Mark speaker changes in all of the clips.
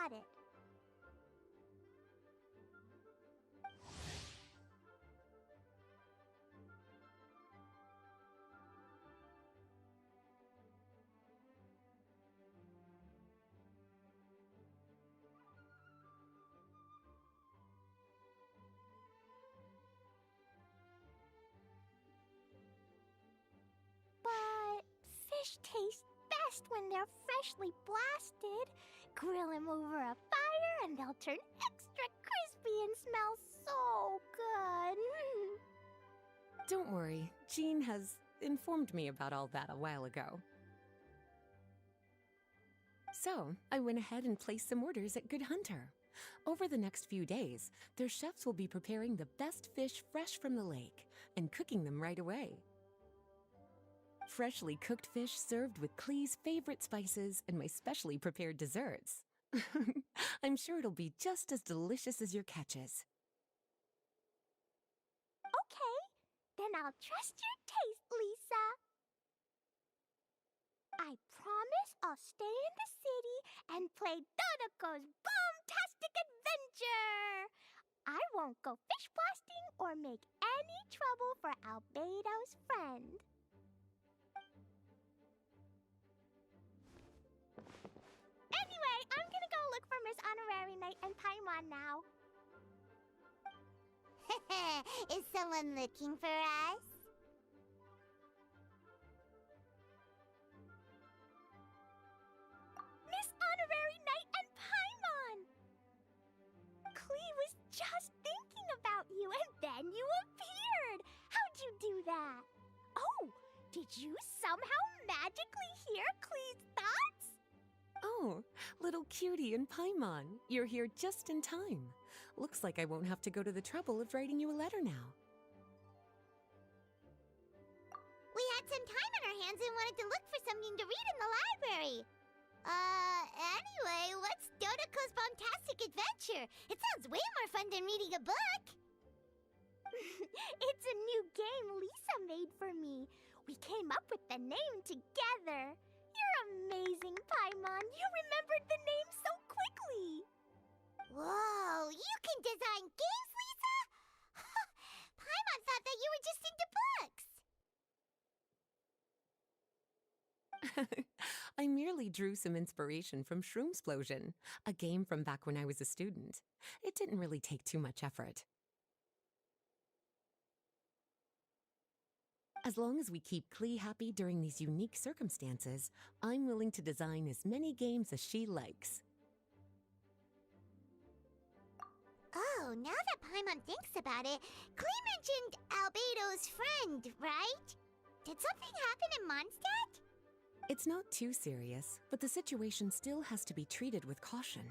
Speaker 1: got it. But fish taste best when they're freshly blasted. Grill them over a fire and they'll turn extra crispy and smell so good.
Speaker 2: Don't worry, Jean has informed me about all that a while ago. So, I went ahead and placed some orders at Good Hunter. Over the next few days, their chefs will be preparing the best fish fresh from the lake and cooking them right away. Freshly cooked fish served with Klee's favorite spices and my specially prepared desserts. I'm sure it'll be just as delicious as your catches.
Speaker 1: Okay, then I'll trust your taste, Lisa. I promise I'll stay in the city and play Dodoco's boom-tastic adventure. I won't go fish blasting or make any trouble for Albedo's friend. Anyway, I'm gonna go look for Miss Honorary Knight and Paimon now.
Speaker 3: Is someone looking for us?
Speaker 1: Miss Honorary Knight and Paimon! Klee was just thinking about you and then you appeared! How'd you do that? Oh, did you somehow magically hear Klee's thoughts?
Speaker 2: Oh, little cutie and Paimon, you're here just in time. Looks like I won't have to go to the trouble of writing you a letter now.
Speaker 3: We had some time on our hands and wanted to look for something to read in the library. Anyway, what's Dodoco's Bombastic Adventure? It sounds way more fun than reading a book.
Speaker 1: It's a new game Lisa made for me. We came up with the name together. You're amazing, Paimon. You remembered the name so quickly.
Speaker 3: Whoa, you can design games, Lisa? Paimon thought that you were just into books.
Speaker 2: I merely drew some inspiration from Shroomsplosion, a game from back when I was a student. It didn't really take too much effort. As long as we keep Klee happy during these unique circumstances, I'm willing to design as many games as she likes.
Speaker 3: Oh, now that Paimon thinks about it, Klee mentioned Albedo's friend, right? Did something happen in Mondstadt?
Speaker 2: It's not too serious, but the situation still has to be treated with caution.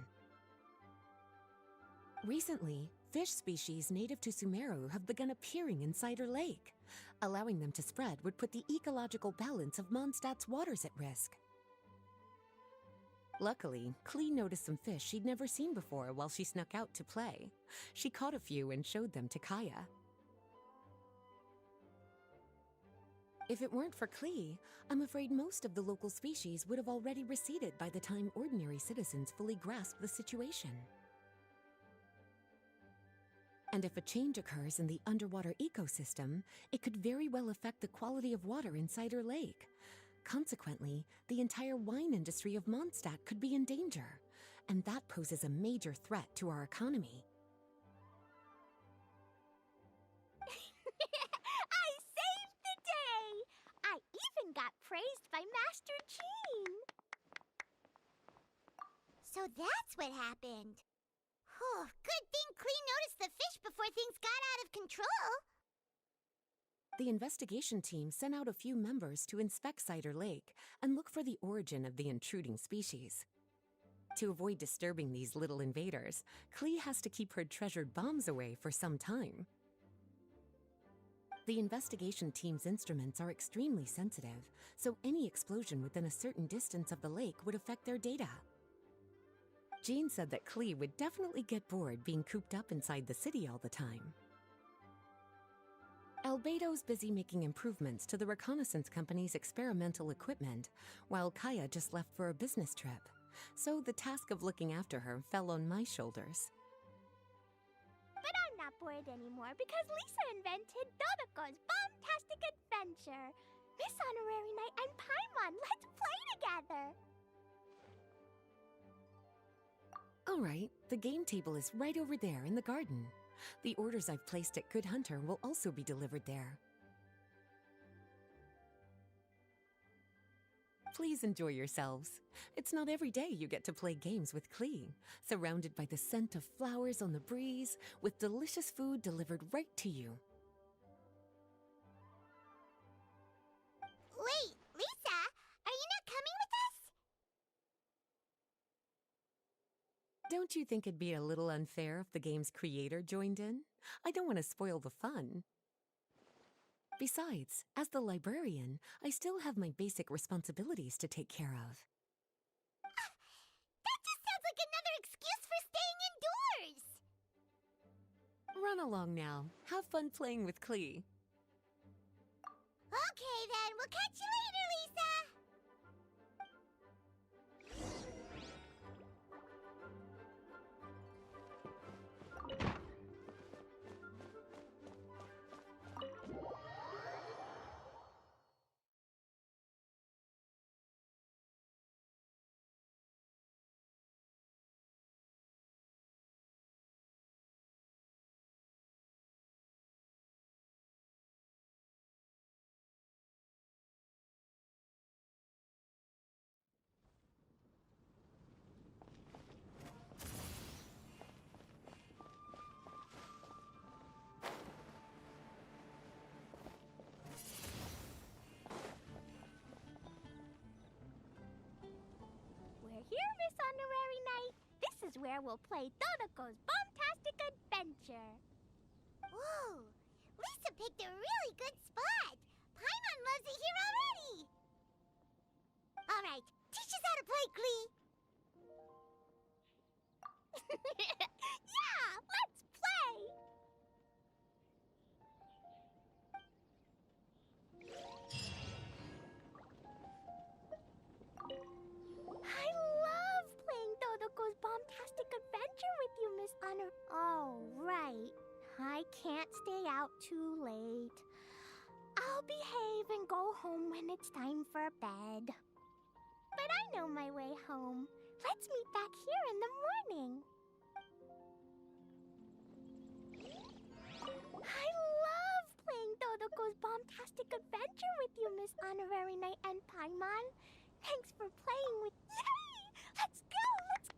Speaker 2: Recently, fish species native to Sumeru have begun appearing in Cider Lake. Allowing them to spread would put the ecological balance of Mondstadt's waters at risk. Luckily, Klee noticed some fish she'd never seen before while she snuck out to play. She caught a few and showed them to Kaya. If it weren't for Klee, I'm afraid most of the local species would have already receded by the time ordinary citizens fully grasped the situation. And if a change occurs in the underwater ecosystem, it could very well affect the quality of water in Cider Lake. Consequently, the entire wine industry of Mondstadt could be in danger, and that poses a major threat to our economy.
Speaker 1: I saved the day! I even got praised by Master Jean.
Speaker 3: So that's what happened. Good thing Klee noticed the fish before things got out of control.
Speaker 2: The investigation team sent out a few members to inspect Cider Lake and look for the origin of the intruding species. To avoid disturbing these little invaders, Klee has to keep her treasured bombs away for some time. The investigation team's instruments are extremely sensitive, so any explosion within a certain distance of the lake would affect their data. Jean said that Klee would definitely get bored being cooped up inside the city all the time. Albedo's busy making improvements to the reconnaissance company's experimental equipment, while Kaya just left for a business trip. so the task of looking after her fell on my shoulders.
Speaker 1: But I'm not bored anymore because Lisa invented Dodoco's Bombtastic Adventure. Miss Honorary Knight and Paimon, let's play together!
Speaker 2: All right, the game table is right over there in the garden. The orders I've placed at Good Hunter will also be delivered there. Please enjoy yourselves. It's not every day you get to play games with Klee, surrounded by the scent of flowers on the breeze, with delicious food delivered right to you.
Speaker 3: Wait, Lisa, are you not coming with us?
Speaker 2: Don't you think it'd be a little unfair if the game's creator joined in? I don't want to spoil the fun. Besides, as the librarian, I still have my basic responsibilities to take care of.
Speaker 3: That just sounds like another excuse for staying indoors!
Speaker 2: Run along now. Have fun playing with Klee.
Speaker 3: Okay then, we'll catch you later, Lisa!
Speaker 1: We're here, Miss Honorary Knight. This is where we'll play Dodoco's Bombtastic Adventure.
Speaker 3: Whoa! Lisa picked a really good spot! Paimon loves it here already! Alright, teach us how to play, Klee!
Speaker 1: Yeah, let's play! I love playing Dodoco's Bombtastic Adventure with you, Miss Honor. Oh, right. I can't stay out too late. I'll behave and go home when it's time for bed. But I know my way home. Let's meet back here in the morning. I love playing Dodoco's Bombtastic Adventure with you, Miss Honorary Knight and Paimon. Thanks for playing with... Yay! Let's go! Let's go!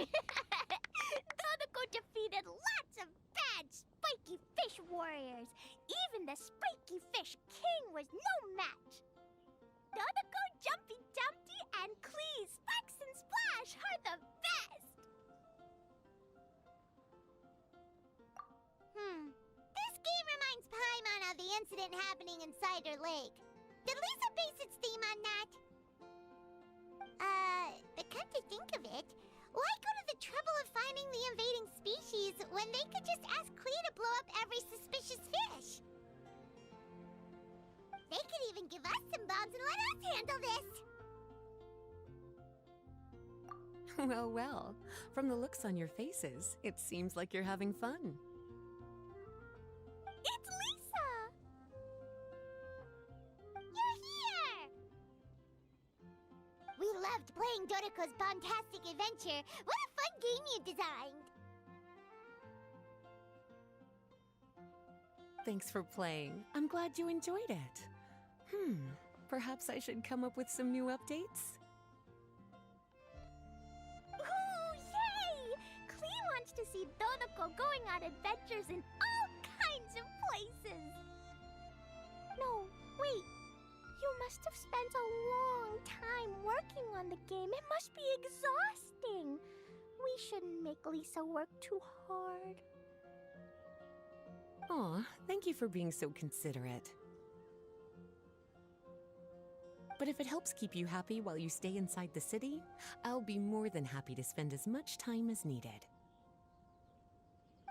Speaker 1: Dodoco defeated lots of bad spiky fish warriors. Even the spiky fish king was no match. Dodoco, Jumpy Dumpty, and Klee, Sparks and Splash are the best.
Speaker 3: This game reminds Paimon of the incident happening in Cider Lake. Did Lisa base its theme on that? But come to think of it, why go to the trouble of finding the invading species when they could just ask Klee to blow up every suspicious fish? They could even give us some bombs and let us handle this!
Speaker 2: Well, well. From the looks on your faces, it seems like you're having fun.
Speaker 1: It's Lisa!
Speaker 3: You're here! We loved playing Dodoco's Bombtastic Adventure. What a fun game you designed!
Speaker 2: Thanks for playing. I'm glad you enjoyed it. Perhaps I should come up with some new updates?
Speaker 1: Ooh, yay! Klee wants to see Dodoco going on adventures in all kinds of places. No, wait. You must have spent a long time working on the game. It must be exhausting. We shouldn't make Lisa work too hard.
Speaker 2: Aw, thank you for being so considerate. But if it helps keep you happy while you stay inside the city, I'll be more than happy to spend as much time as needed.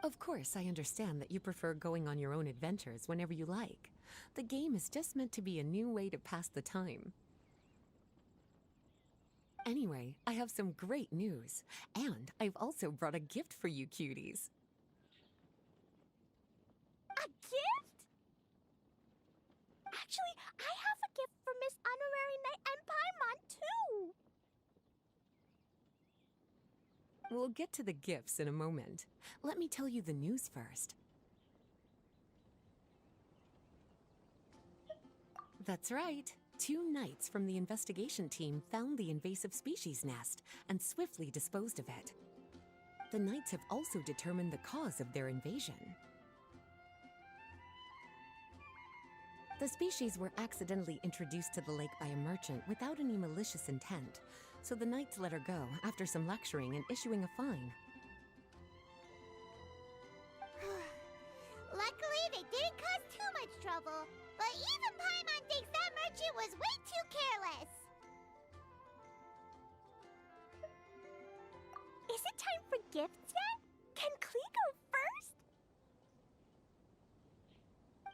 Speaker 2: Of course, I understand that you prefer going on your own adventures whenever you like. The game is just meant to be a new way to pass the time. Anyway, I have some great news, and I've also brought a gift for you cuties.
Speaker 1: A gift? Actually, I have a gift for Miss Honorary Knight and Paimon, too.
Speaker 2: We'll get to the gifts in a moment. Let me tell you the news first. That's right. 2 knights from the investigation team found the invasive species nest and swiftly disposed of it. The knights have also determined the cause of their invasion. The species were accidentally introduced to the lake by a merchant without any malicious intent, so the knights let her go after some lecturing and issuing a fine.
Speaker 3: Luckily, they didn't cause too much trouble, but even Paimon thinks that merchant was way too careless.
Speaker 1: Is it time for gifts yet? Can Klee go first?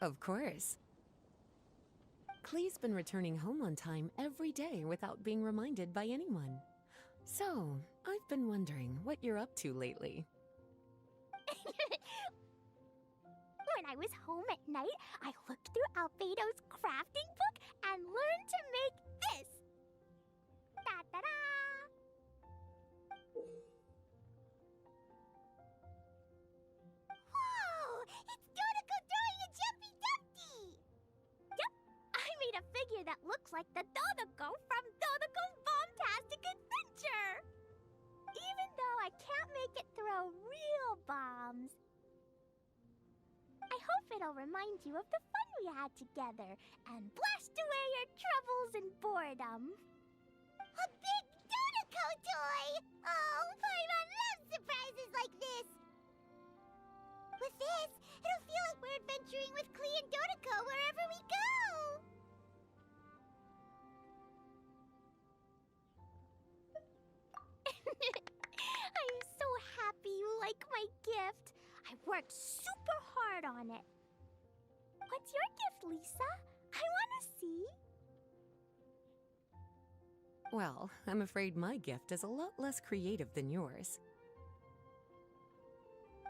Speaker 2: Of course. Klee's been returning home on time every day without being reminded by anyone. So, I've been wondering what you're up to lately.
Speaker 1: When I was home at night, I looked through Albedo's crafting book and learned to make this. Da-da-da!
Speaker 3: Whoa! It's Dodoco throwing a jumpy dumpty!
Speaker 1: Yep, I made a figure that looks like the Dodoco from Dodoco's Bombtastic Adventure! Even though I can't make it throw real bombs. I hope it'll remind you of the fun we had together and blast away your troubles and boredom.
Speaker 3: A big Dodoco toy! Oh, Paimon loves surprises like this! With this, it'll feel like we're adventuring with Klee and Dodoco wherever we go!
Speaker 1: I'm so happy you like my gift. I worked super hard on it. What's your gift, Lisa? I want to see.
Speaker 2: Well, I'm afraid my gift is a lot less creative than yours.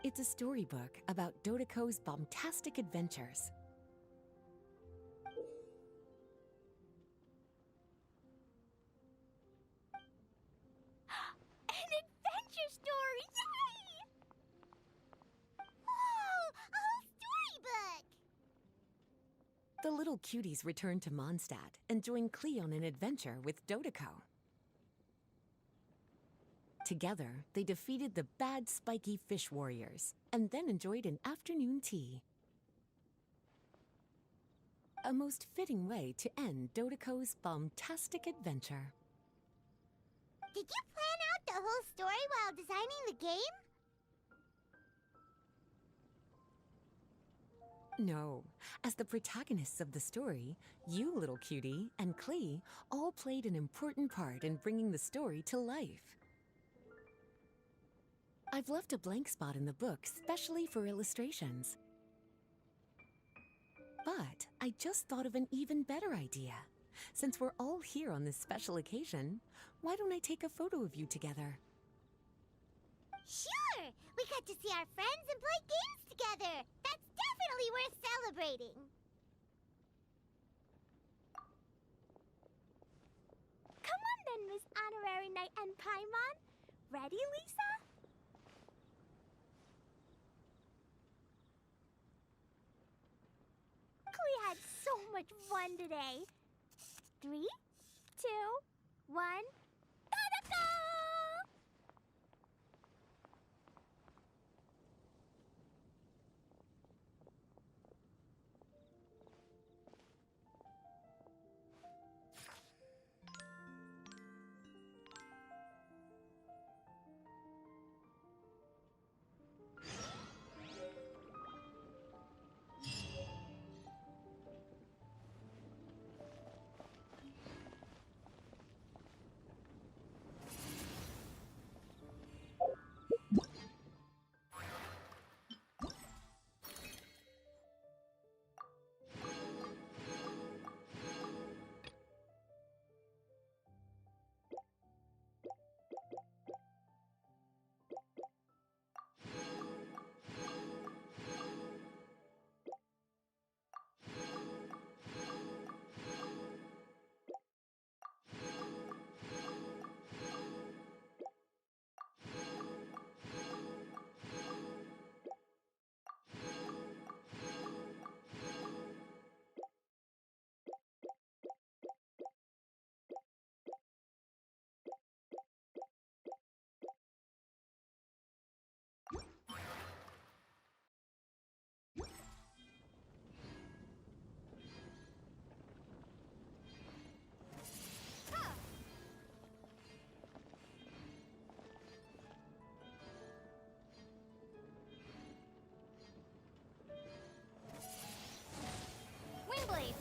Speaker 2: It's a storybook about Dodoco's bombtastic adventures.
Speaker 1: An adventure story! Yay!
Speaker 3: Whoa! A whole storybook!
Speaker 2: The little cuties return to Mondstadt and join Klee on an adventure with Dodoco. Together, they defeated the bad spiky fish warriors, and then enjoyed an afternoon tea. A most fitting way to end Dodoco's bombastic adventure.
Speaker 3: Did you plan out the whole story while designing the game?
Speaker 2: No. As the protagonists of the story, you, little cutie, and Klee all played an important part in bringing the story to life. I've left a blank spot in the book specially for illustrations. But I just thought of an even better idea. Since we're all here on this special occasion, why don't I take a photo of you together?
Speaker 3: Sure! We got to see our friends and play games together! That's definitely worth celebrating!
Speaker 1: Come on then, Miss Honorary Knight and Paimon. Ready, Lisa? Klee had so much fun today. 3, 2, 1, Dodoco! Windblade!